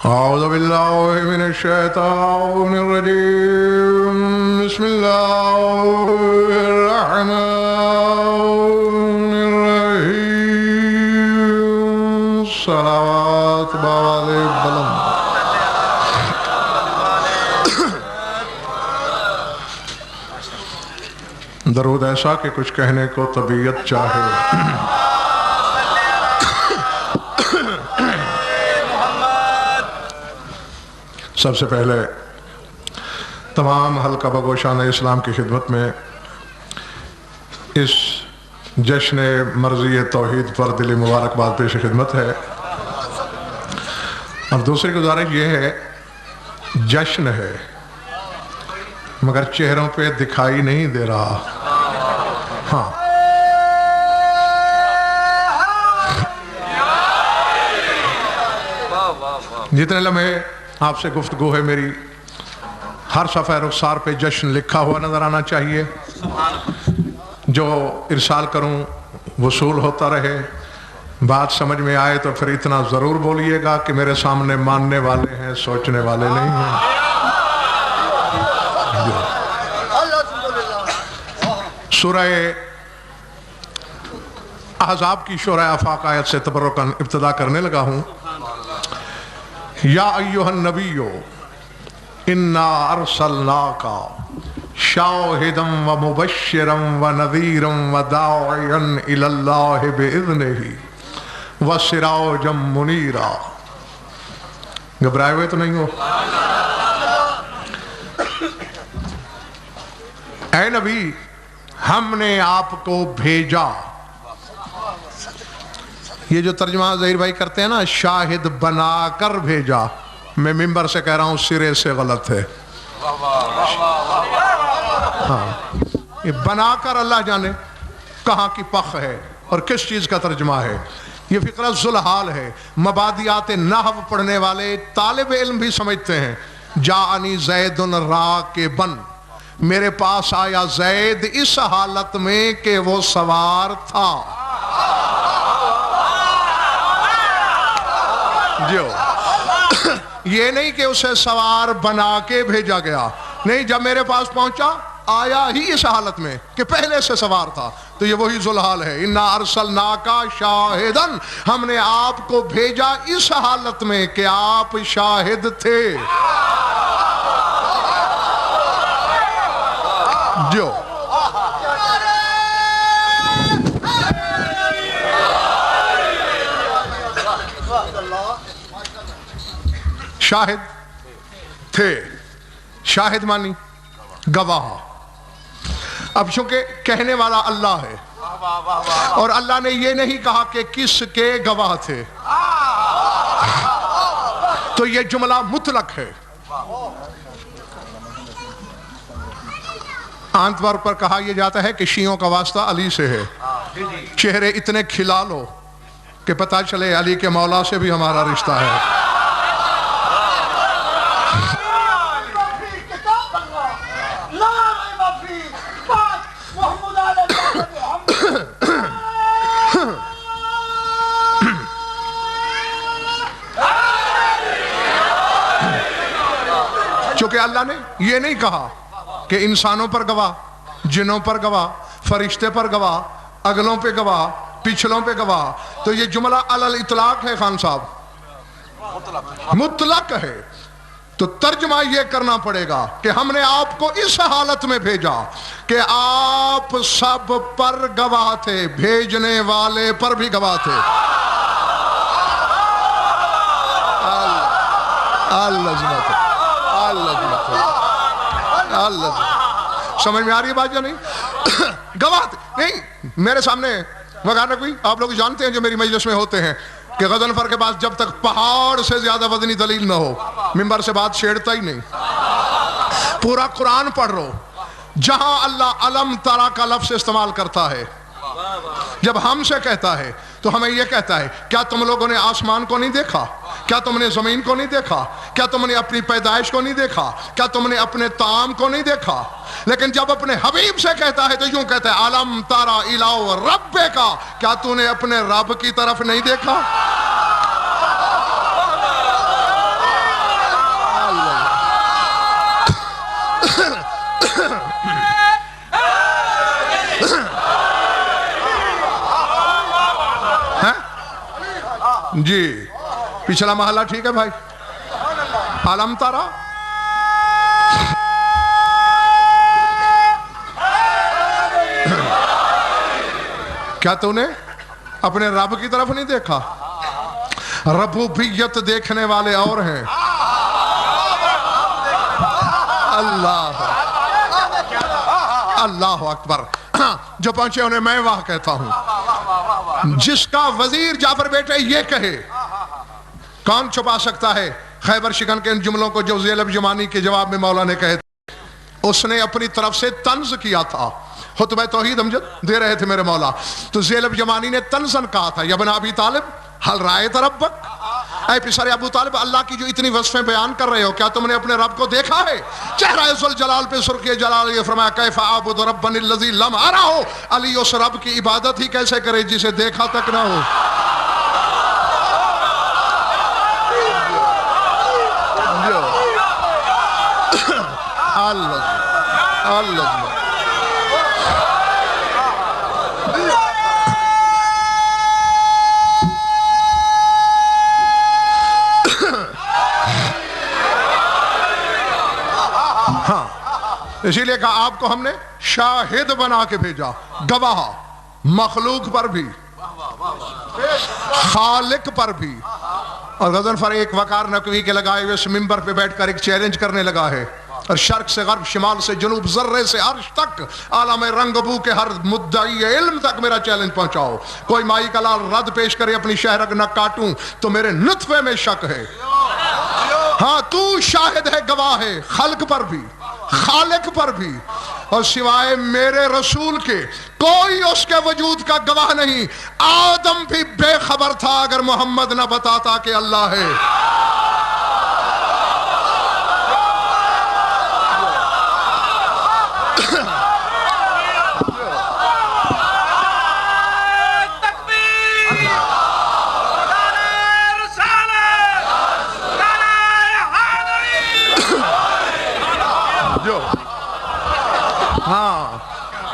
أعوذ بالله من الشيطان الرجيم بسم الله الرحمن الرحيم صلوات بوالي بلند درود ایسا کہ کچھ کہنے کو طبیعت چاہے سب سے پہلے تمام حلقہ بگوشان اسلام کی خدمت میں اس جشن مرضی توحید پر دلی مبارکباد پیش خدمت ہے۔ اور دوسری گزارش یہ ہے، جشن ہے مگر چہروں پہ دکھائی نہیں دے رہا۔ ہاں جتنے لمحے آپ سے گفتگو ہے میری، ہر صفحہ رخسار پہ جشن لکھا ہوا نظر آنا چاہیے۔ جو ارسال کروں وصول ہوتا رہے، بات سمجھ میں آئے تو پھر اتنا ضرور بولیے گا کہ میرے سامنے ماننے والے ہیں، سوچنے والے نہیں ہیں۔ سورہ احزاب کی شورہ آفاق آیت سے تبرکاً ابتدا کرنے لگا ہوں۔ یا ایھا النبی انا ارسلناک شاہدا ومبشرا ونذیرا وداعیا الی اللہ باذنہ وسراجا منیرا۔ گھبرائے ہوئے تو نہیں ہو؟ اے نبی، ہم نے آپ کو بھیجا۔ یہ جو ترجمہ ظہیر بھائی کرتے ہیں نا، شاہد بنا کر بھیجا، میں ممبر سے کہہ رہا ہوں سرے سے غلط ہے۔ ہاں یہ بنا کر اللہ جانے کہاں کی پخ ہے اور کس چیز کا ترجمہ ہے۔ یہ فقرہ ذوالحال ہے، مبادیات نحو پڑھنے والے طالب علم بھی سمجھتے ہیں۔ جاءنی زید راکبا، میرے پاس آیا زید اس حالت میں کہ وہ سوار تھا۔ یہ نہیں کہ اسے سوار بنا کے بھیجا گیا، نہیں، جب میرے پاس پہنچا آیا ہی اس حالت میں کہ پہلے سے سوار تھا۔ تو یہ وہی ذوالحال ہے، انا ارسلناک شاہدا، ہم نے آپ کو بھیجا اس حالت میں کہ آپ شاہد تھے۔ جو شاہد تھے، شاہد مانی گواہ۔ اب چونکہ کہنے والا اللہ ہے اور اللہ نے یہ نہیں کہا کہ کس کے گواہ تھے، تو یہ جملہ مطلق ہے۔ عام طور پر کہا یہ جاتا ہے کہ شیعوں کا واسطہ علی سے ہے، چہرے اتنے کھلا لو کہ پتہ چلے علی کے مولا سے بھی ہمارا رشتہ ہے۔ چونکہ اللہ نے یہ نہیں کہا کہ انسانوں پر گواہ، جنوں پر گواہ، فرشتے پر گواہ، اگلوں پہ گواہ، پچھلوں پہ گواہ، تو یہ جملہ علی الاطلاق ہے خان صاحب، مطلق ہے۔ تو ترجمہ یہ کرنا پڑے گا کہ ہم نے آپ کو اس حالت میں بھیجا کہ آپ سب پر گواہ تھے، بھیجنے والے پر بھی گواہ تھے۔ اللہ سمجھ میں آ رہی ہے بات یا نہیں؟ گواہ نہیں میرے سامنے وغیرہ کوئی آپ لوگ جانتے ہیں جو میری مجلس میں ہوتے ہیں کہ غضنفر کے پاس جب تک پہاڑ سے زیادہ وزنی دلیل نہ ہو ممبر سے بات چھیڑتا ہی نہیں۔ پورا قرآن پڑھ رہو، جہاں اللہ علم ترا کا لفظ استعمال کرتا ہے، جب ہم سے کہتا ہے تو ہمیں یہ کہتا ہے کیا تم لوگوں نے آسمان کو نہیں دیکھا؟ کیا تم نے زمین کو نہیں دیکھا؟ کیا تم نے اپنی پیدائش کو نہیں دیکھا؟ کیا تم نے اپنے طعام کو نہیں دیکھا؟ لیکن جب اپنے حبیب سے کہتا ہے تو یوں کہتا ہے علم ترا الی ربک، کیا تو نے اپنے رب کی طرف نہیں دیکھا؟ جی پچھلا محلہ ٹھیک ہے بھائی؟ علم تارا کیا تو نے اپنے رب کی طرف نہیں دیکھا؟ ربوبیت دیکھنے والے اور ہیں. اللہ اکبر. جو پہنچے انہیں میں واہ کہتا ہوں. جس کا وزیر جعفر بیٹے یہ کہے کون چھپا سکتا ہے خیبر شکن کے ان جملوں کو جو زیلب جمانی کے جواب میں مولا نے کہے تھے؟ اس نے اپنی طرف سے طنز کیا تھا. خطبہ توحید امجد دے رہے تھے میرے مولا, تو زیلب جمانی نے طنزن کہا تھا یا ابن ابی طالب حل رائت ربک, اے پسر ابو طالب اللہ کی جو اتنی وصفیں بیان کر رہے ہو کیا تم نے اپنے رب کو دیکھا ہے؟ چہرہ ذوالجلال پہ سرخی جلال یہ فرمایا کیف اعبد ربا الذی لم ارہ, علی اس رب کی عبادت ہی کیسے کرے جسے دیکھا تک نہ ہو. اللہ اسی لئے کہا آپ کو ہم نے شاہد بنا کے بھیجا, گواہ مخلوق پر بھی خالق پر بھی. اور غضنفر ایک وقار نقوی کے لگائے ہوئے اس ممبر پہ بیٹھ کر ایک چیلنج کرنے لگا ہے, اور شرق سے غرب, شمال سے جنوب, ذرے سے عرش تک, عالم رنگ بو کے ہر مدعی علم تک میرا چیلنج پہنچاؤ. کوئی مائی کا لال رد پیش کرے اپنی شہرک نہ کاٹوں تو میرے نطفے میں شک ہے. ہاں تو شاہد ہے, گواہ ہے, خلق پر بھی خالق پر بھی, اور سوائے میرے رسول کے کوئی اس کے وجود کا گواہ نہیں. آدم بھی بے خبر تھا اگر محمد نہ بتاتا کہ اللہ ہے.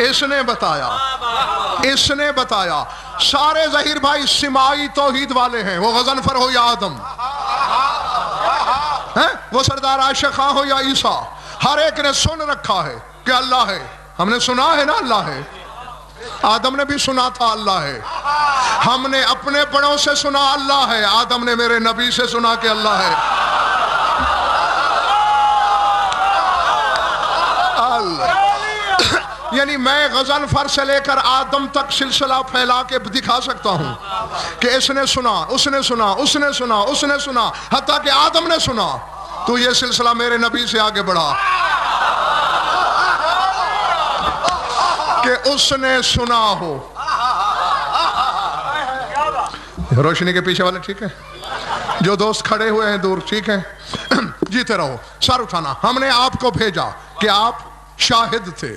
اس نے بتایا. سارے ظہیر بھائی سمائی توحید والے ہیں, وہ غضنفر ہو یا آدم, وہ سردار عاشق خان ہو یا عیسیٰ, ہر ایک نے سن رکھا ہے کہ اللہ ہے. ہم نے سنا ہے نا اللہ ہے, آدم نے بھی سنا تھا اللہ ہے, ہم نے اپنے بڑوں سے سنا اللہ ہے, آدم نے میرے نبی سے سنا کہ اللہ ہے. یعنی میں غضنفر سے لے کر آدم تک سلسلہ پھیلا کے دکھا سکتا ہوں کہ اس نے سنا, اس نے سنا, اس نے سنا, اس نے سنا, حتیٰ کہ آدم نے سنا. تو یہ سلسلہ میرے نبی سے آگے بڑھا کہ اس نے سنا ہو. روشنی کے پیچھے والے ٹھیک ہے, جو دوست کھڑے ہوئے ہیں دور ٹھیک ہے, جیتے رہو. سر اٹھانا. ہم نے آپ کو بھیجا کہ آپ شاہد تھے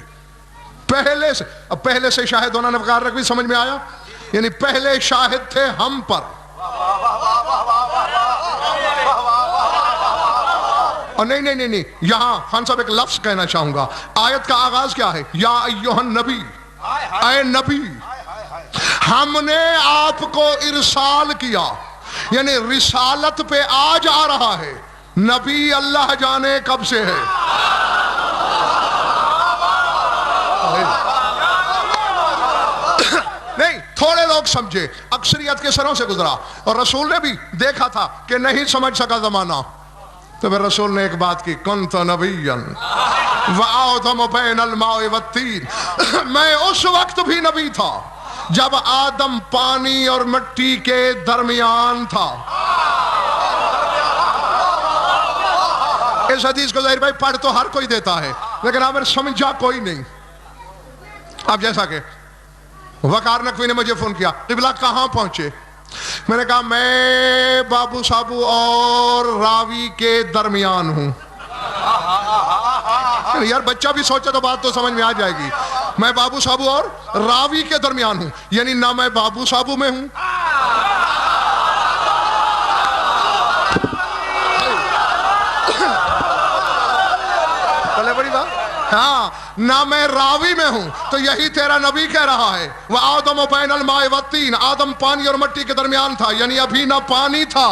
پہلے سے. اب پہلے سے شاہد ہونا نفقار رکھ بھی سمجھ میں آیا, یعنی پہلے شاہد تھے ہم پر. اور نہیں, یہاں خان صاحب ایک لفظ کہنا چاہوں گا. آیت کا آغاز کیا ہے؟ یا ایھا النبی, اے نبی, ہم نے آپ کو ارسال کیا, یعنی رسالت پہ آج آ رہا ہے. نبی اللہ جانے کب سے ہے. نہیں, تھوڑے لوگ سمجھے, اکثریت کے سروں سے گزرا, اور رسول نے بھی دیکھا تھا کہ نہیں سمجھ سکا زمانہ, تو پھر رسول نے ایک بات کی, کنت نبیا وآدم بین الماء والطین, میں اس وقت بھی نبی تھا جب آدم پانی اور مٹی کے درمیان تھا. اس حدیث کو ظاہر بھائی پڑھ تو ہر کوئی دیتا ہے, لیکن آپ نے سمجھا کوئی نہیں. اب جیسا کہ وقار نقوی نے مجھے فون کیا, قبلہ کہاں پہنچے؟ میں نے کہا میں بابو صابو اور راوی کے درمیان ہوں. یار بچہ بھی سوچے تو بات تو سمجھ میں آ جائے گی. میں بابو صابو اور راوی کے درمیان ہوں, یعنی نہ میں بابو صابو میں ہوں بڑی بات, ہاں, نہ میں راوی میں ہوں، تو یہی تیرا نبی کہہ رہا ہے وَآدَمُ بَيْنَ الْمَاءِ وَالطِّينِ، آدم پانی اور مٹی کے درمیان تھا، یعنی ابھی نہ پانی تھا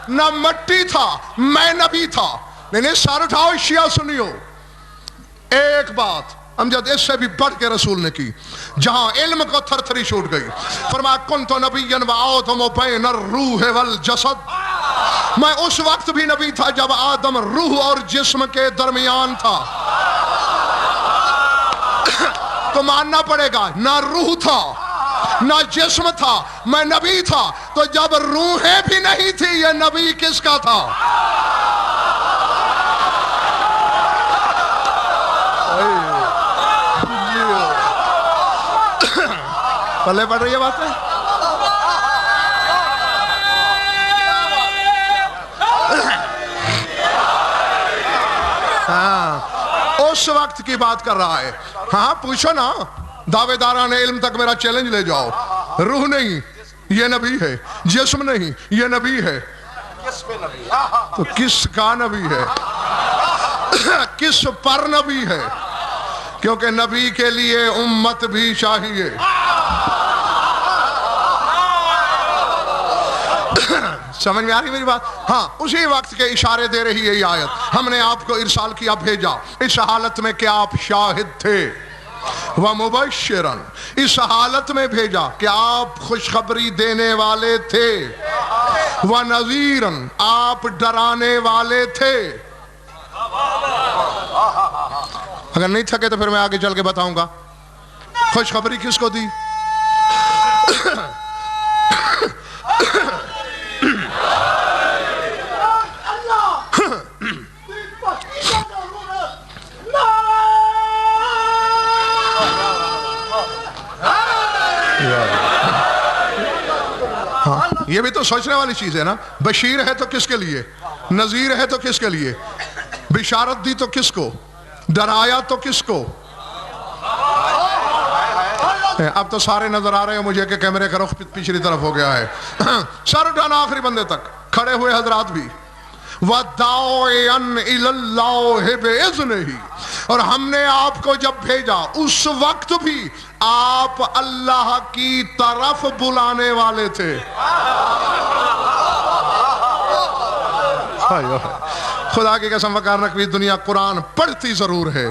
نہ مٹی تھا، میں نبی تھا۔ نہیں سر اٹھاؤ شیعہ سنیو، ایک بات امجد اس سے بھی بڑھ کے رسول نے کی، جہاں علم کو تھر تھری چھوٹ گئی، فرمایا کنت نبیا وآدم بین الروح والجسد، میں اس وقت بھی نبی تھا جب آدم روح اور جسم کے درمیان تھا۔ تو ماننا پڑے گا نہ روح تھا نہ جسم تھا، میں نبی تھا، تو جب روحیں بھی نہیں تھی یہ نبی کس کا تھا؟ پلے پڑ رہی ہے بات ہے؟ ہاں اس وقت کی بات کر رہا ہے۔ ہاں پوچھو نا، دعوے داران علم تک میرا چیلنج لے جاؤ، روح نہیں یہ نبی ہے، جسم نہیں یہ نبی ہے، تو کس کا نبی ہے؟ کس پر نبی ہے؟ کیونکہ نبی کے لیے امت بھی چاہیے۔ سمجھ میں آ رہی میری بات؟ ہاں اسی وقت کے اشارے دے رہی ہے یہ آیت، ہم نے آپ کو ارسال کیا بھیجا اس حالت میں کہ آپ شاہد تھے، وَمُبَشِّرًا، اس حالت میں بھیجا کہ آپ خوشخبری دینے والے تھے، وَنَذِيرًا، آپ ڈرانے والے تھے۔ اگر نہیں تھکے تو پھر میں آگے چل کے بتاؤں گا خوشخبری کس کو دی۔ یہ بھی تو سوچنے والی چیز ہے نا، بشیر ہے تو کس کے لیے، نذیر ہے تو کس کے لیے، بشارت دی تو کس کو، ڈرایا تو کس کو۔ اب تو سارے نظر آ رہے ہیں مجھے کہ کیمرے کا رخ پچھلی طرف ہو گیا ہے، سر اٹھانا آخری بندے تک، کھڑے ہوئے حضرات بھی، وَدَاعِيًا إِلَى اللَّهِ بِإِذْنِهِ، اور ہم نے آپ کو جب بھیجا اس وقت بھی آپ اللہ کی طرف بلانے والے تھے۔ خدا کی قسم وقار رکھوی، دنیا قرآن پڑھتی ضرور ہے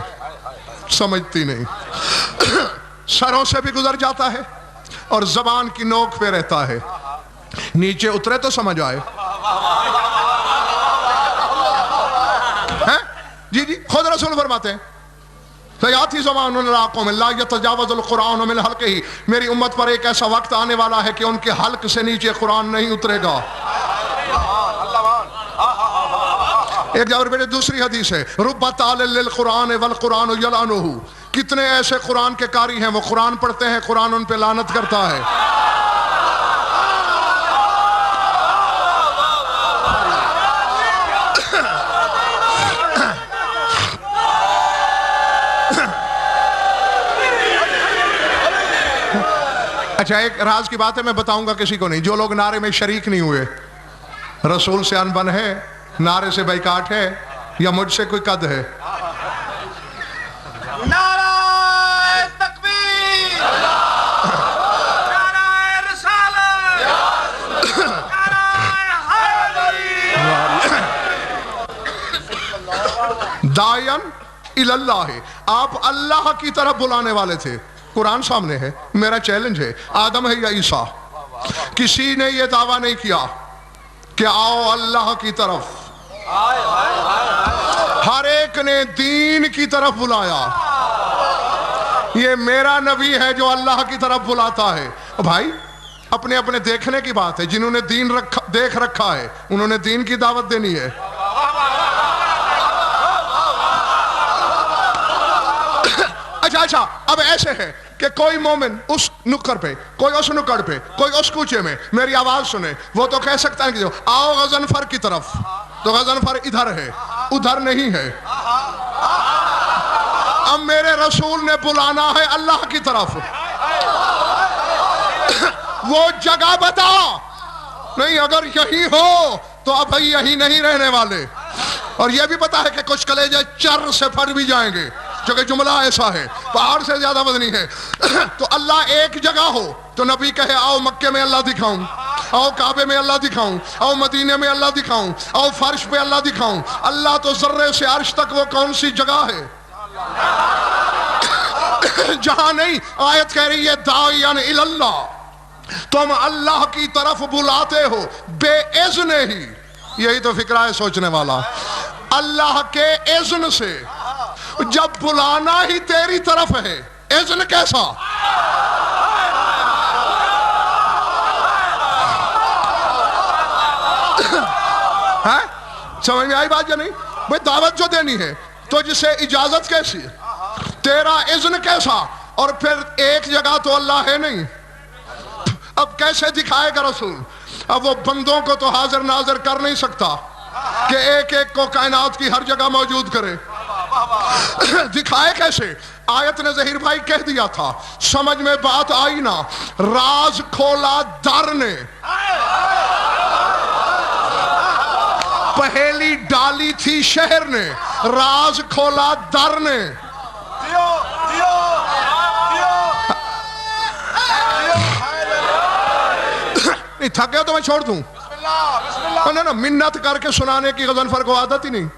سمجھتی نہیں، سروں سے بھی گزر جاتا ہے اور زبان کی نوک پہ رہتا ہے، نیچے اترے تو سمجھ آئے۔ جی جی خود رسول فرماتے ہیں سیاتی زمان علی قوم لا یتجاوز القرآن من حلقہ، میری امت پر ایک ایسا وقت آنے والا ہے کہ ان کے حلق سے نیچے قرآن نہیں اترے گا۔ ایک جاور بیٹے دوسری حدیث ہے، رب تعال للقرآن والقرآن یلعنہ، کتنے ایسے قرآن کے قاری ہیں وہ قرآن پڑھتے ہیں قرآن ان پہ لعنت کرتا ہے۔ اچھا ایک راز کی بات ہے، میں بتاؤں گا کسی کو نہیں، جو لوگ نعرے میں شریک نہیں ہوئے، رسول سے انبن ہے، نعرے سے بیکاٹ ہے، یا مجھ سے کوئی قد ہے؟ نعرہ تکبیر، نعرہ رسالت، نعرہ حیدری۔ داعین الی اللہ، آپ اللہ کی طرف بلانے والے تھے۔ قرآن سامنے ہے، میرا چیلنج ہے، آدم ہے یا عیسیٰ، کسی نے یہ دعویٰ نہیں کیا کہ آؤ اللہ کی طرف، ہر ایک نے دین کی طرف بلایا۔ یہ میرا نبی ہے جو اللہ کی طرف بلاتا ہے۔ بھائی اپنے اپنے دیکھنے کی بات ہے، جنہوں نے دین دیکھ رکھا ہے انہوں نے دین کی دعوت دینی ہے۔ اچھا اب ایسے ہے کہ کوئی مومن اس نکڑ پہ، کوئی اس نکڑ پہ، کوئی اس کوچے میں میری آواز سنے، وہ تو کہہ سکتا ہے کہ آؤ غضنفر کی طرف، تو غضنفر ادھر ہے، ادھر نہیں ہے۔ اب میرے رسول نے بلانا ہے اللہ کی طرف، وہ جگہ بتا نہیں، اگر یہی ہو تو اب یہی نہیں رہنے والے۔ اور یہ بھی پتا ہے کہ کچھ کلیجے چر سے پھٹ بھی جائیں گے، کیونکہ جملہ ایسا ہے، پہاڑ سے زیادہ وزنی ہے۔ تو اللہ ایک جگہ ہو تو نبی کہے آؤ مکے میں اللہ دکھاؤں، آؤ کعبے میں اللہ دکھاؤں، آؤ مدینے میں اللہ دکھاؤں، آؤ فرش پہ اللہ دکھاؤں۔ اللہ تو ذرے سے عرش تک وہ کون سی جگہ ہے جہاں نہیں؟ آیت کہہ رہی ہے داعیان الی اللہ، تم اللہ کی طرف بلاتے ہو بے اذن ہی۔ یہی تو فکرہ ہے سوچنے والا، اللہ کے اذن سے۔ جب بلانا ہی تیری طرف ہے، اذن کیسا؟ سمجھ میں آئی بات یا نہیں؟ بھئی دعوت جو دینی ہے تو جسے اجازت کیسی ہے، تیرا اذن کیسا؟ اور پھر ایک جگہ تو اللہ ہے نہیں، اب کیسے دکھائے گا رسول؟ اب وہ بندوں کو تو حاضر ناظر کر نہیں سکتا کہ ایک ایک کو کائنات کی ہر جگہ موجود کرے، دکھائے کیسے؟ آیت نے ظہیر بھائی کہہ دیا تھا، سمجھ میں بات آئی نا؟ راز کھولا در نے، پہیلی ڈالی تھی شہر نے، راز کھولا در نے۔ نہیں تھک گیا تو میں چھوڑ دوں؟ نا منت کر کے سنانے کی غضنفر کو عادت ہی نہیں۔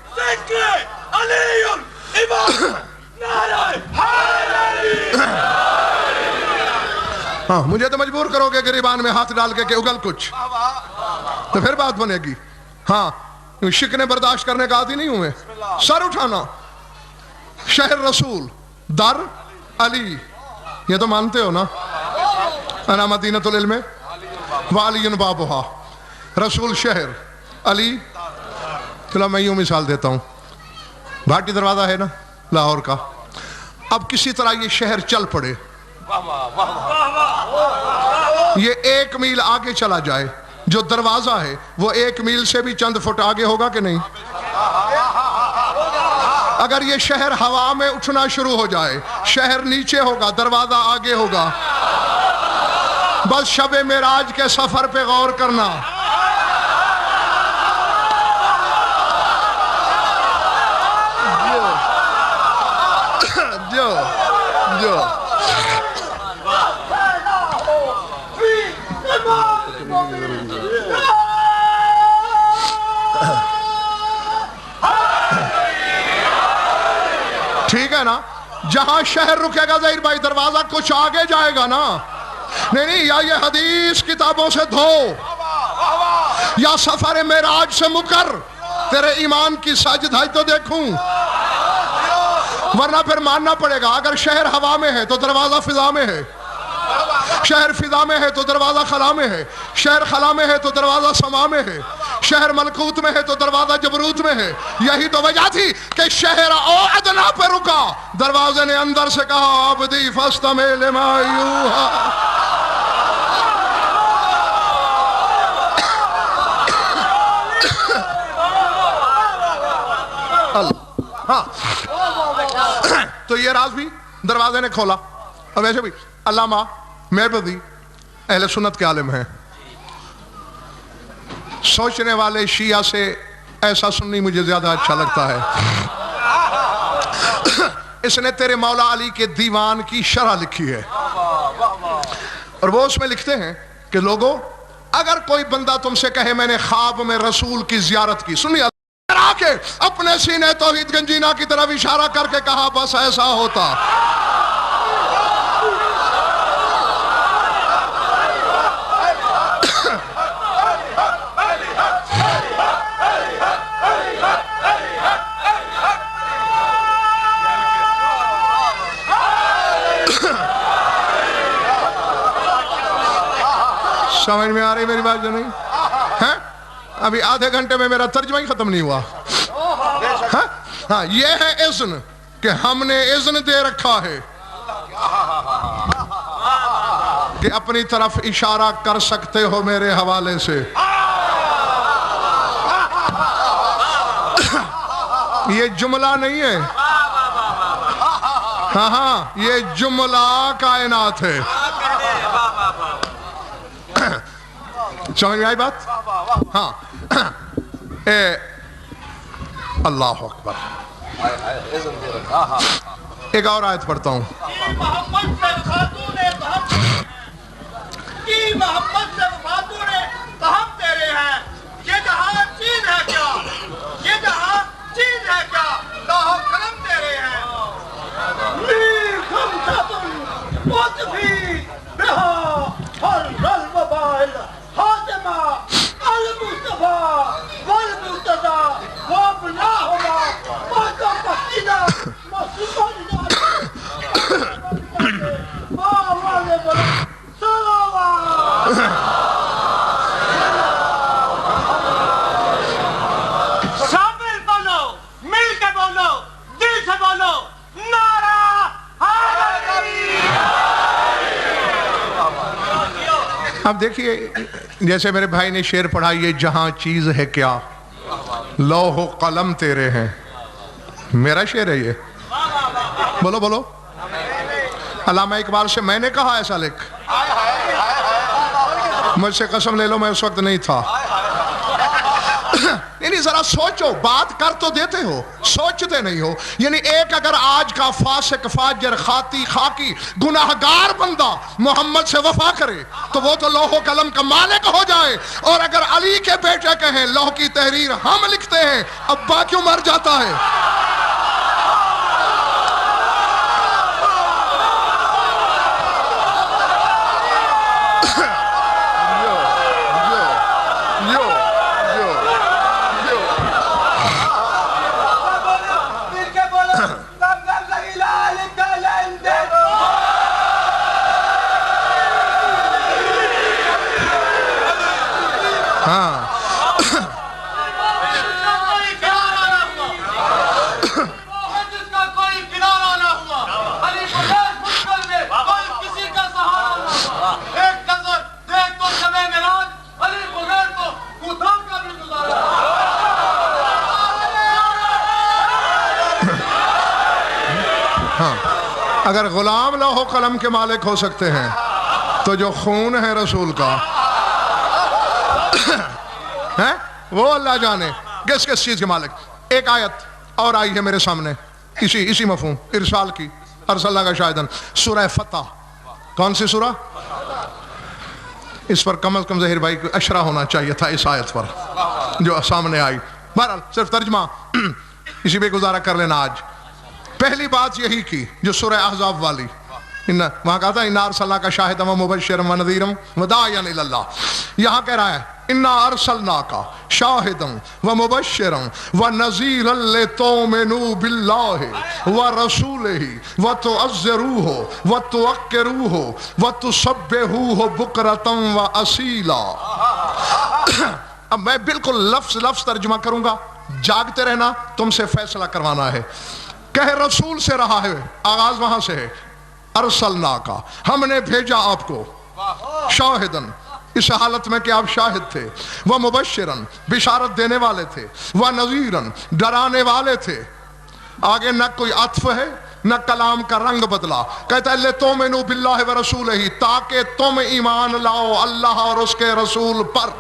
ہاں مجھے تو مجبور کرو گے گریبان میں ہاتھ ڈال کے کہ اگل کچھ، تو پھر بات بنے گی۔ ہاں شکنے برداشت کرنے کا عادی نہیں ہوں میں۔ سر اٹھانا، شہر رسول، در علی، یہ تو مانتے ہو نا؟ انا مدینۃ العلم وعلی بابھا، رسول شہر، علی۔ چلو میں یوں مثال دیتا ہوں، بھاٹی دروازہ ہے نا لاہور کا، اب کسی طرح یہ شہر چل پڑے، یہ 1 میل آگے چلا جائے، جو دروازہ ہے وہ 1 میل سے بھی چند فٹ آگے ہوگا کہ نہیں؟ اگر یہ شہر ہوا میں اٹھنا شروع ہو جائے، شہر نیچے ہوگا، دروازہ آگے ہوگا۔ بس شب معراج کے سفر پہ غور کرنا، جو ٹھیک ہے نا؟ جہاں شہر رکے گا ظہیر بھائی دروازہ کچھ آگے جائے گا نا؟ نہیں، یا یہ حدیث کتابوں سے دھو، یا سفر معراج سے مکر، تیرے ایمان کی ساجدھائی تو دیکھوں، ورنہ پھر ماننا پڑے گا۔ اگر شہر ہوا میں ہے تو دروازہ فضا میں ہے، شہر فضا میں ہے تو دروازہ خلا میں ہے، شہر خلا میں ہے تو دروازہ سما میں ہے، شہر ملکوت میں ہے تو دروازہ جبروت میں ہے۔ یہی تو وجہ تھی کہ شہر او ادنا پہ رکا، دروازے نے اندر سے کہا عبدی فاستمع لما یوحی۔ ہاں تو یہ راز بھی دروازے نے کھولا۔ اور ویسے بھی علامہ میربدی اہل سنت کے عالم ہیں، سوچنے والے شیعہ سے ایسا سنی مجھے زیادہ اچھا لگتا ہے۔ اس نے تیرے مولا علی کے دیوان کی شرح لکھی ہے، اور وہ اس میں لکھتے ہیں کہ لوگوں، اگر کوئی بندہ تم سے کہے میں نے خواب میں رسول کی زیارت کی، سنیے، کے اپنے سینے توحید گنجینا کی طرف اشارہ کر کے کہا بس ایسا ہوتا۔ سمجھ میں آ رہی میری بات جو نہیں ہے؟ ابھی آدھے گھنٹے میں میرا ترجمہ ہی ختم نہیں ہوا۔ ہاں یہ ہے اذن، کہ ہم نے اذن دے رکھا ہے کہ اپنی طرف اشارہ کر سکتے ہو میرے حوالے سے۔ یہ جملہ نہیں ہے، ہاں یہ جملہ کائنات ہے۔ سمجھ میں آئی بات؟ ہاں اللہ اکبر. ایک اور آیت پڑھتا ہوں. محمد سے خاتون کی محمد سے خاتون ہم تیرے ہیں. یہ جہاں چیز ہے کیا؟ یہ جہاں چیز ہے کیا؟ لوح و قلم تیرے ہیں. شامل بولو, مل کے بولو, دل سے بولو, نعرہ حیدری. اب دیکھیے جیسے میرے بھائی نے شعر پڑھا, یہ جہاں چیز ہے کیا, لوح و قلم تیرے ہیں. میرا شعر ہے یہ. بولو بولو. علامہ اقبال سے میں نے کہا ایسا لکھ. مجھ سے قسم لے لو میں اس وقت نہیں تھا. یعنی ذرا سوچو, بات کر تو دیتے ہو, سوچتے نہیں ہو. یعنی ایک اگر آج کا فاسق فاجر خاطی خاکی گناہگار بندہ محمد سے وفا کرے تو وہ تو لوح و قلم کا مالک ہو جائے, اور اگر علی کے بیٹے کہیں لوح کی تحریر ہم لکھتے ہیں, ابا کیوں مر جاتا ہے؟ اگر غلام لوح و قلم کے مالک ہو سکتے ہیں تو جو خون ہے رسول کا وہ اللہ جانے کس کس چیز کے مالک. ایک آیت اور آئی ہے میرے سامنے اسی مفہوم ارسال کی, ارسلنا کا شاہدن, سورہ فتح. کون سی سورہ؟ اس پر کم از کم ظہیر بھائی کو اشرا ہونا چاہیے تھا اس آیت پر جو سامنے آئی. بہرحال صرف ترجمہ اسی پہ گزارا کر لینا. آج پہلی بات یہی کی جو سورہ احزاب والی, وہاں کہا تھا انا ارسلناک شاہدا و مبشرا و نذیرا و داعیا الی اللہ. یہاں کہہ رہا ہے انا ارسلناک شاہدا و مبشرا و نذیرا لتؤمنوا باللہ و رسولہ و تعزروہ و توقروہ و تسبحوہ بکرۃ و اصیلا. اب میں بالکل لفظ لفظ ترجمہ کروں گا, جاگتے رہنا, تم سے فیصلہ کروانا ہے. کہ رسول سے رہا ہے, آغاز وہاں سے ہے. ارسلنا کا ہم نے بھیجا آپ کو, شاہدن اس حالت میں کہ آپ شاہد تھے, وہ مبشرن بشارت دینے والے تھے, وہ نذیرن ڈرانے والے تھے. آگے نہ کوئی عطف ہے نہ کلام کا رنگ بدلا. کہتا ہے لتؤمنوا باللہ و رسولہ, تاکہ تم ایمان لاؤ اللہ اور اس کے رسول پر.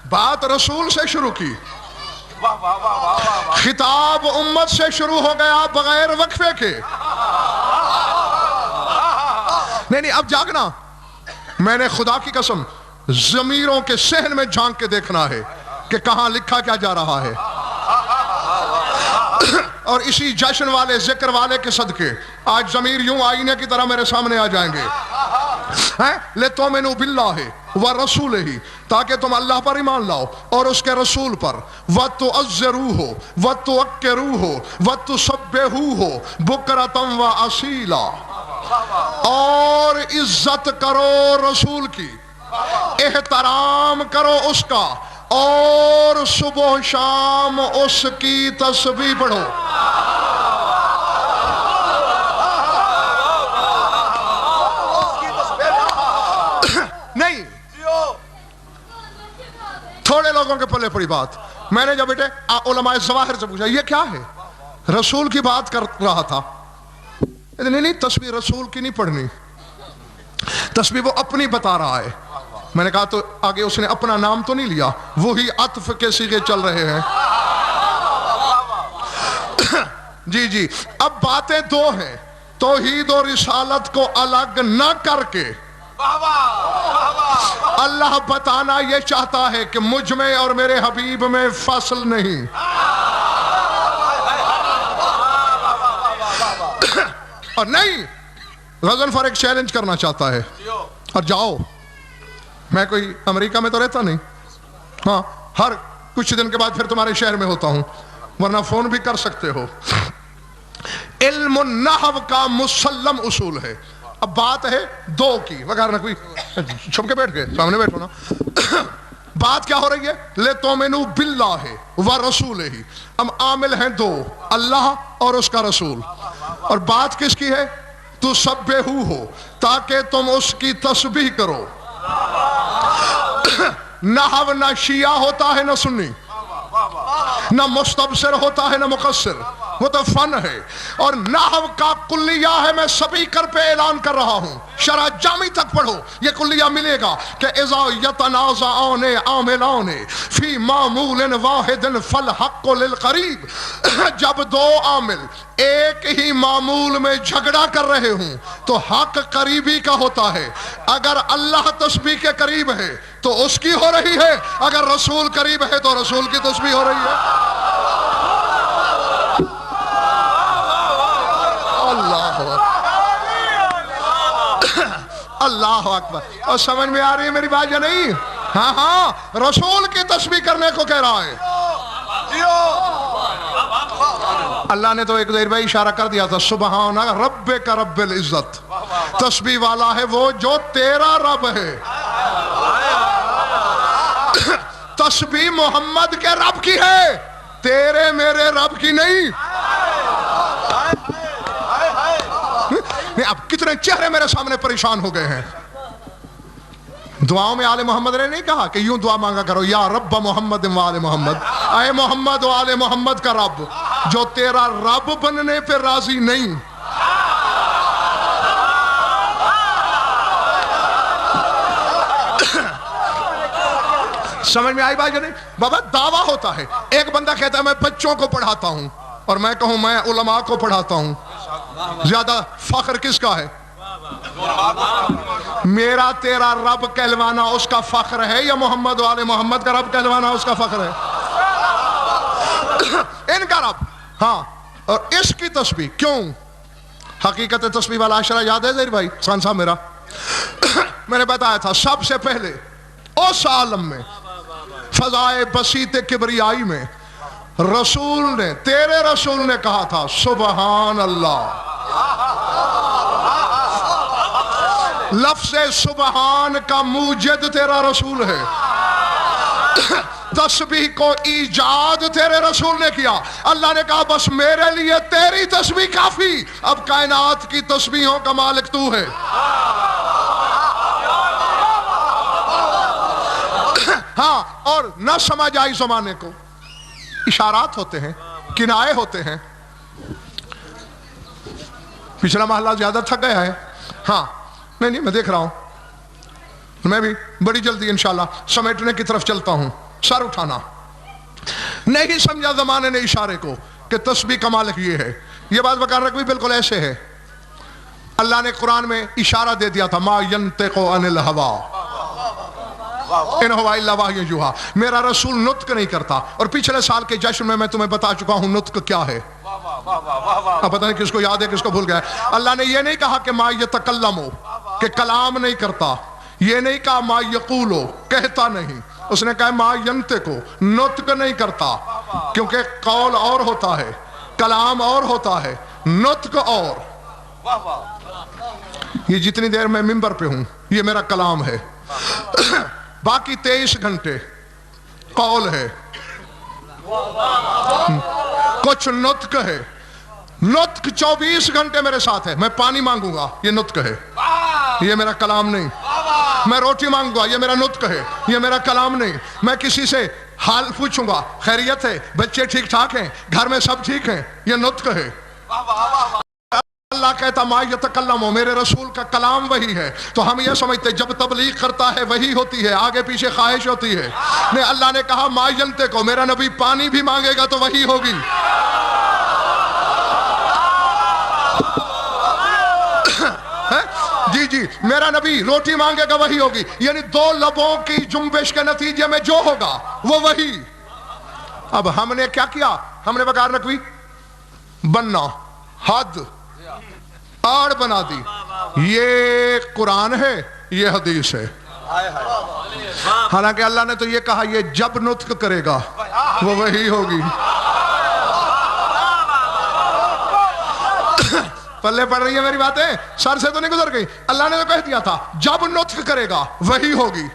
بات رسول سے شروع کی, خطاب امت سے شروع ہو گیا بغیر وقفے کے. نہیں اب جاگنا. میں نے خدا کی قسم ضمیروں کے صحن میں جھانک کے دیکھنا ہے کہ کہاں لکھا کیا جا رہا ہے, اور اسی جشن والے ذکر والے کے صدقے آج ضمیر یوں آئینے کی طرح میرے سامنے آ جائیں گے. لتؤمنوا باللہ ورسولہ, تاکہ تم اللہ پر ایمان لاؤ اور اس کے رسول پر. وتعزروہ وتوقروہ وتسبحوہ بکرۃ و اصیلا, اور عزت کرو رسول کی, احترام کرو اس کا, اور صبح و شام اس کی تسبیح پڑھو. نہیں تھوڑے لوگوں کے پلے پڑی بات. میں نے جب بیٹے علماء ظواہر سے پوچھا یہ کیا ہے, رسول کی بات کر رہا تھا. نہیں تسبیح رسول کی نہیں پڑھنی, تسبیح وہ اپنی بتا رہا ہے. میں نے کہا تو آگے اس نے اپنا نام تو نہیں لیا, وہی عطف کے صیغے چل رہے ہیں. جی جی, اب باتیں دو ہیں, توحید و رسالت کو الگ نہ کر کے اللہ بتانا یہ چاہتا ہے کہ مجھ میں اور میرے حبیب میں فصل نہیں. اور نہیں, غضنفر ایک چیلنج کرنا چاہتا ہے, اور جاؤ, میں کوئی امریکہ میں تو رہتا نہیں, ہاں ہر کچھ دن کے بعد پھر تمہارے شہر میں ہوتا ہوں, ورنہ فون بھی کر سکتے ہو. علم النحو کا مسلم اصول ہے. اب بات ہے دو کی, وغیرہ کوئی چھپ کے بیٹھ گئے, سامنے بیٹھو نا. بات کیا ہو رہی ہے؟ لِتُؤْمِنُوا بِاللَّهِ وَرَسُولِهِ. ہم عامل ہیں دو, اللہ اور اس کا رسول. اور بات کس کی ہے؟ تُسَبِّحُوهُ ہو, تاکہ تم اس کی تسبیح کرو. نحو نہ شیعہ ہوتا ہے نہ سنی, نہ مستبصر ہوتا ہے نہ مقصر, وہ تو فن ہے. اور نحو کا کلیہ ہے, میں سپیکر پہ اعلان کر رہا ہوں, شرح جامی تک پڑھو, یہ کلیہ ملے گا کہ اذا یتنازعان عاملان فی معمول واحد فالحق للقریب. جب دو عامل ایک ہی معمول میں جھگڑا کر رہے ہوں تو حق قریبی کا ہوتا ہے. اگر اللہ تسبیح کے قریب ہے تو اس کی ہو رہی ہے, اگر رسول قریب ہے تو رسول کی تسبیح ہو رہی ہے. اللہ اکبر. اور سمجھ میں آ رہی ہے میری بات یا نہیں؟ ہاں ہاں, رسول کی تسبیح کرنے کو کہہ رہا ہے. اللہ نے تو ایک دیر بھائی اشارہ کر دیا تھا, سبحان ربک رب العزت. تسبیح والا ہے وہ جو تیرا رب ہے. تسبیح محمد کے رب کی ہے, تیرے میرے رب کی نہیں. اب کتنے چہرے میرے سامنے پریشان ہو گئے ہیں. دعاؤں میں آل محمد نے نہیں کہا کہ یوں دعا مانگا کرو, یا رب محمد و آل محمد, اے محمد و آل محمد کا رب جو تیرا رب بننے پہ راضی نہیں. سمجھ میں آئی بات یا نہیں؟ بابا دعویٰ ہوتا ہے, ایک بندہ کہتا ہے میں بچوں کو پڑھاتا ہوں, اور میں کہوں میں علماء کو پڑھاتا ہوں. زیادہ فخر کس کا ہے؟ میرا تیرا رب کہلوانا اس کا فخر ہے, یا محمد و آل محمد کا رب کہلوانا اس کا فخر ہے؟ ان کا رب. ہاں, اور اس کی تسبیح کیوں؟ حقیقت تسبیح والا عشرہ یاد ہے زہر بھائی خان صاحب میرا؟ میں نے بتایا تھا سب سے پہلے اس عالم میں فضائے بسیط کبریائی میں رسول نے, تیرے رسول نے کہا تھا سبحان اللہ. لفظ سبحان کا موجد تیرا رسول ہے. تسبیح کو ایجاد تیرے رسول نے کیا. اللہ نے کہا بس میرے لیے تیری تسبیح کافی, اب کائنات کی تسبیحوں کا مالک تو ہے. ہاں, اور نہ سمجھ آئی زمانے کو, اشارات ہوتے ہیں, کنائے ہوتے ہیں. پچھلا محلہ زیادہ تھک گیا ہے. ہاں نہیں میں دیکھ رہا ہوں, میں بھی بڑی جلدی انشاءاللہ سمیٹنے کی طرف چلتا ہوں. سر اٹھانا نہیں سمجھا زمانے نے اشارے کو کہ تسبیح کا مالک یہ ہے. یہ بات بکار بھی بالکل ایسے ہے. اللہ نے قرآن میں اشارہ دے دیا تھا, ما ینطق عن الہوا ان ہوا الا وحی یوحی. میرا رسول نطق نہیں کرتا. اور پچھلے سال کے جشن میں تمہیں بتا چکا ہوں نطق کیا ہے. اب پتہ نہیں کس کو یاد ہے کس کو بھول گیا. اللہ نے یہ نہیں کہا کہ ما یتکلم, کہ کلام نہیں کرتا. یہ نہیں کہا ما یقول, کہتا نہیں. اس نے کہا ما ینطق, نطق نہیں کرتا. کیونکہ قول اور ہوتا ہے, کلام اور ہوتا ہے, نطق اور. یہ جتنی دیر میں ممبر پہ ہوں یہ میرا کلام ہے. باقی 23 گھنٹے قول ہے, کچھ نطق ہے. نطق 24 گھنٹے میرے ساتھ ہے. میں پانی مانگوں گا یہ نطق ہے, یہ میرا کلام نہیں. میں روٹی مانگوں گا یہ میرا نطق ہے, یہ میرا کلام نہیں. میں کسی سے حال پوچھوں گا, خیریت ہے, بچے ٹھیک ٹھاک ہیں, گھر میں سب ٹھیک ہیں, یہ نطق ہے. اللہ کہتا ما یتکلم، میرے رسول کا کلام وہی ہے، تو ہم یہ سمجھتے جب تبلیغ کرتا ہے وہی ہوتی ہے، آگے پیچھے خواہش ہوتی ہے. نہیں، اللہ نے کہا ما ینطق، میرا نبی پانی بھی مانگے گا تو وہی ہوگی. جی جی، میرا نبی روٹی مانگے گا وہی ہوگی، یعنی دو لبوں کی جنبش کے نتیجے میں جو ہوگا وہ وہی. اب ہم نے کیا کیا؟ ہم نے وقار نقوی بننا، حد آڑ بنا دی. یہ قرآن ہے، یہ حدیث ہے. حالانکہ اللہ نے تو یہ کہا یہ جب نطق کرے گا وہ وہی ہوگی. پلے پڑ رہی ہے میری باتیں؟ سر سے تو نہیں گزر گئی. اللہ نے تو کہہ دیا تھا جب نطق کرے گا وہی ہوگی.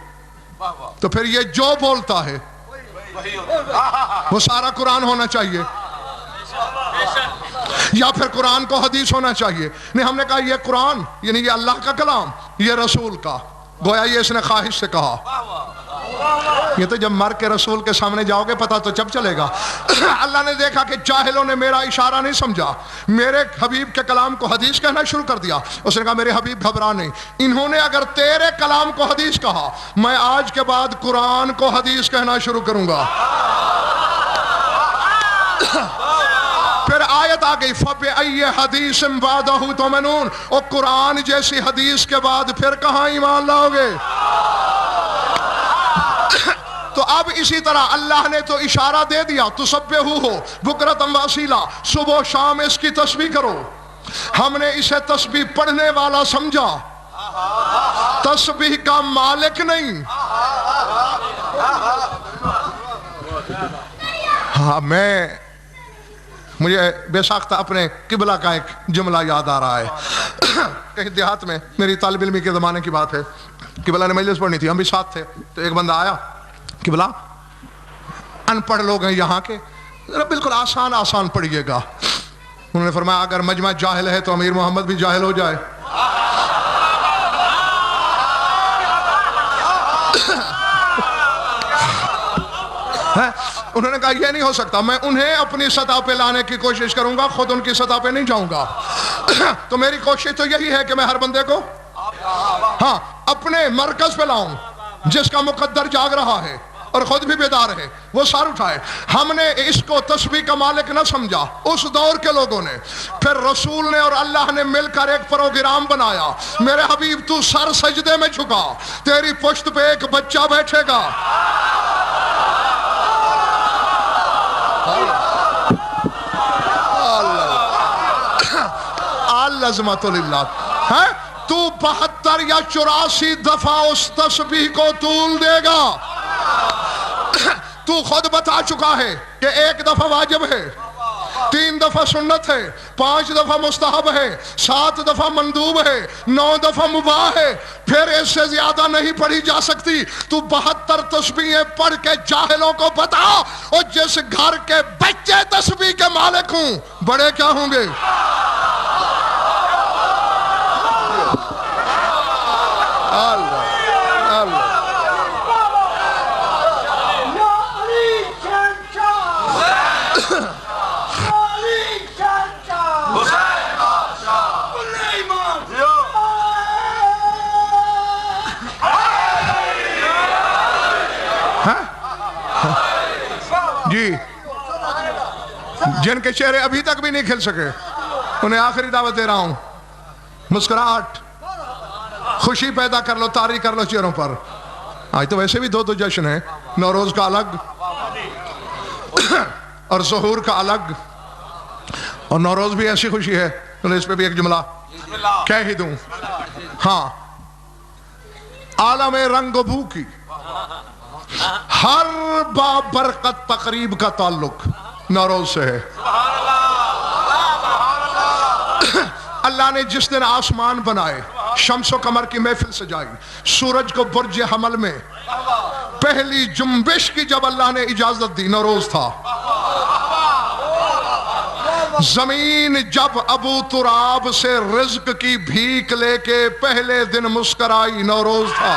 تو پھر یہ جو بولتا ہے وہ سارا قرآن ہونا چاہیے یا پھر قرآن کو حدیث ہونا چاہیے. نہیں، ہم نے کہا یہ قرآن یعنی یہ اللہ کا کلام، یہ رسول کا. گویا یہ اس نے خواہش سے کہا. یہ تو جب مر کے رسول کے سامنے جاؤ گے پتہ تو جب چلے گا. اللہ نے دیکھا کہ جاہلوں نے میرا اشارہ نہیں سمجھا، میرے حبیب کے کلام کو حدیث کہنا شروع کر دیا. اس نے کہا میرے حبیب گھبرا نہیں، انہوں نے اگر تیرے کلام کو حدیث کہا، میں آج کے بعد قرآن کو حدیث کہنا شروع کروں گا. پھر آیت آ گئی فَبِأَيِّ حَدِيثٍ بَعْدَهُ تُؤْمِنُونَ، اور قرآن جیسی حدیث کے بعد پھر کہاں ایمان لاؤ گے؟ تو اب اسی طرح اللہ نے تو اشارہ دے دیا تسبحوہ بکرۃ وَاصیلا، صبح و شام اس کی تسبیح کرو. ہم نے اسے تسبیح پڑھنے والا سمجھا، تسبیح کا مالک نہیں. ہاں، مجھے بے ساختہ اپنے قبلہ کا ایک جملہ یاد آ رہا ہے. کہیں دیہات میں میری طالب علمی کے زمانے کی بات ہے، قبلہ نے مجلس پڑھنی تھی، ہم بھی ساتھ تھے. تو ایک بندہ آیا، قبلہ ان پڑھ لوگ ہیں یہاں کے، بالکل آسان پڑھیے گا. انہوں نے فرمایا اگر مجمع جاہل ہے تو امیر محمد بھی جاہل ہو جائے. انہوں نے کہا یہ نہیں ہو سکتا، میں انہیں اپنی سطح پہ لانے کی کوشش کروں گا، خود ان کی سطح پہ نہیں جاؤں گا. تو میری کوشش تو یہی ہے کہ میں ہر بندے کو ہاں اپنے مرکز پہ لاؤں، جس کا مقدر جاگ رہا ہے اور خود بھی بیدار ہے وہ سار اٹھائے. ہم نے اس کو تسبیح کا مالک نہ سمجھا اس دور کے لوگوں نے. پھر رسول نے اور اللہ نے مل کر ایک پروگرام بنایا، میرے حبیب تو سر سجدے میں جھکا، تیری پشت پہ ایک بچہ بیٹھے گا. العظمت للہ. تو 72 یا 84 دفعہ اس تسبیح کو طول دے گا. تو خود بتا چکا ہے کہ 1 دفعہ واجب ہے، 3 دفعہ سنت ہے، 5 دفعہ مستحب ہے، 7 دفعہ مندوب ہے، 9 دفعہ مباح ہے، پھر اس سے زیادہ نہیں پڑھی جا سکتی. تو 72 تسبیحیں پڑھ کے جاہلوں کو بتا، اور جس گھر کے بچے تسبیح کے مالک ہوں بڑے کیا ہوں گے. جی، جن کے چہرے ابھی تک بھی نہیں کھل سکے انہیں آخری دعوت دے رہا ہوں، مسکراہٹ، خوشی پیدا کر لو، طاری کر لو چہروں پر. آج تو ویسے بھی 2 جشن ہیں، نوروز کا الگ اور ظہور کا الگ. اور نوروز بھی ایسی خوشی ہے، اس پہ بھی ایک جملہ کہہ ہی دوں. ہاں، عالم رنگ و بو کی ہر بابرکت تقریب کا تعلق نوروز سے ہے. اللہ نے جس دن آسمان بنائے، شمس و قمر کی محفل سجائی، سورج کو برج حمل میں پہلی جنبش کی جب اللہ نے اجازت دی، نوروز تھا. زمین جب ابو تراب سے رزق کی بھیک لے کے پہلے دن مسکرائی، نوروز تھا.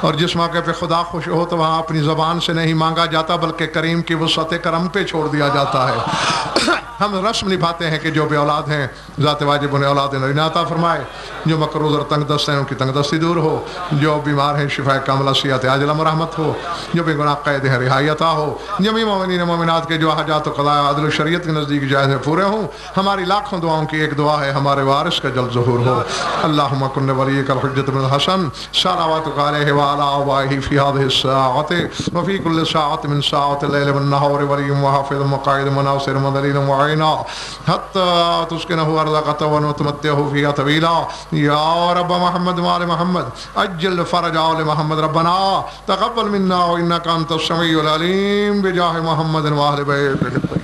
اور جس موقع پہ خدا خوش ہو تو وہاں اپنی زبان سے نہیں مانگا جاتا بلکہ کریم کی وسعت کرم پہ چھوڑ دیا جاتا ہے۔ ہم رسم نبھاتے ہیں کہ جو بے اولاد ہیں ذات واجب انہیں اولاد نرینہ عطا فرمائے، جو مقروض اور تنگ دست ہیں ان کی تنگ دستی دور ہو، جو بیمار ہیں شفا کاملہ صحت عاجلہ مرحمت ہو، جو بے گناہ قید ہیں رہائی عطا ہو، جمیع مومنین مومنات کے جو حاجات و قضاء عدل و شریعت کے نزدیک جائز میں پورے ہوں۔ ہماری لاکھوں دعاؤں کی ایک دعا ہے ہمارے وارث کا جلد ظہور ہو۔ اللہم کن ولیک الحجۃ بن الحسن صلواتک علیہ وعلی آبائہ فی هذه الساعة وفی کل ساعة من ساعات اللیل والنہار ولی وحافظ مقاعد مناصر مدلیل وعینا حتی تسکنہ ارضک وتمتعہ فیہا طویلا یا رب محمد وآل محمد اجل فرج آل محمد ربنا تقبل منا وانک انت السمیع العلیم بجاہ محمد وآل بیت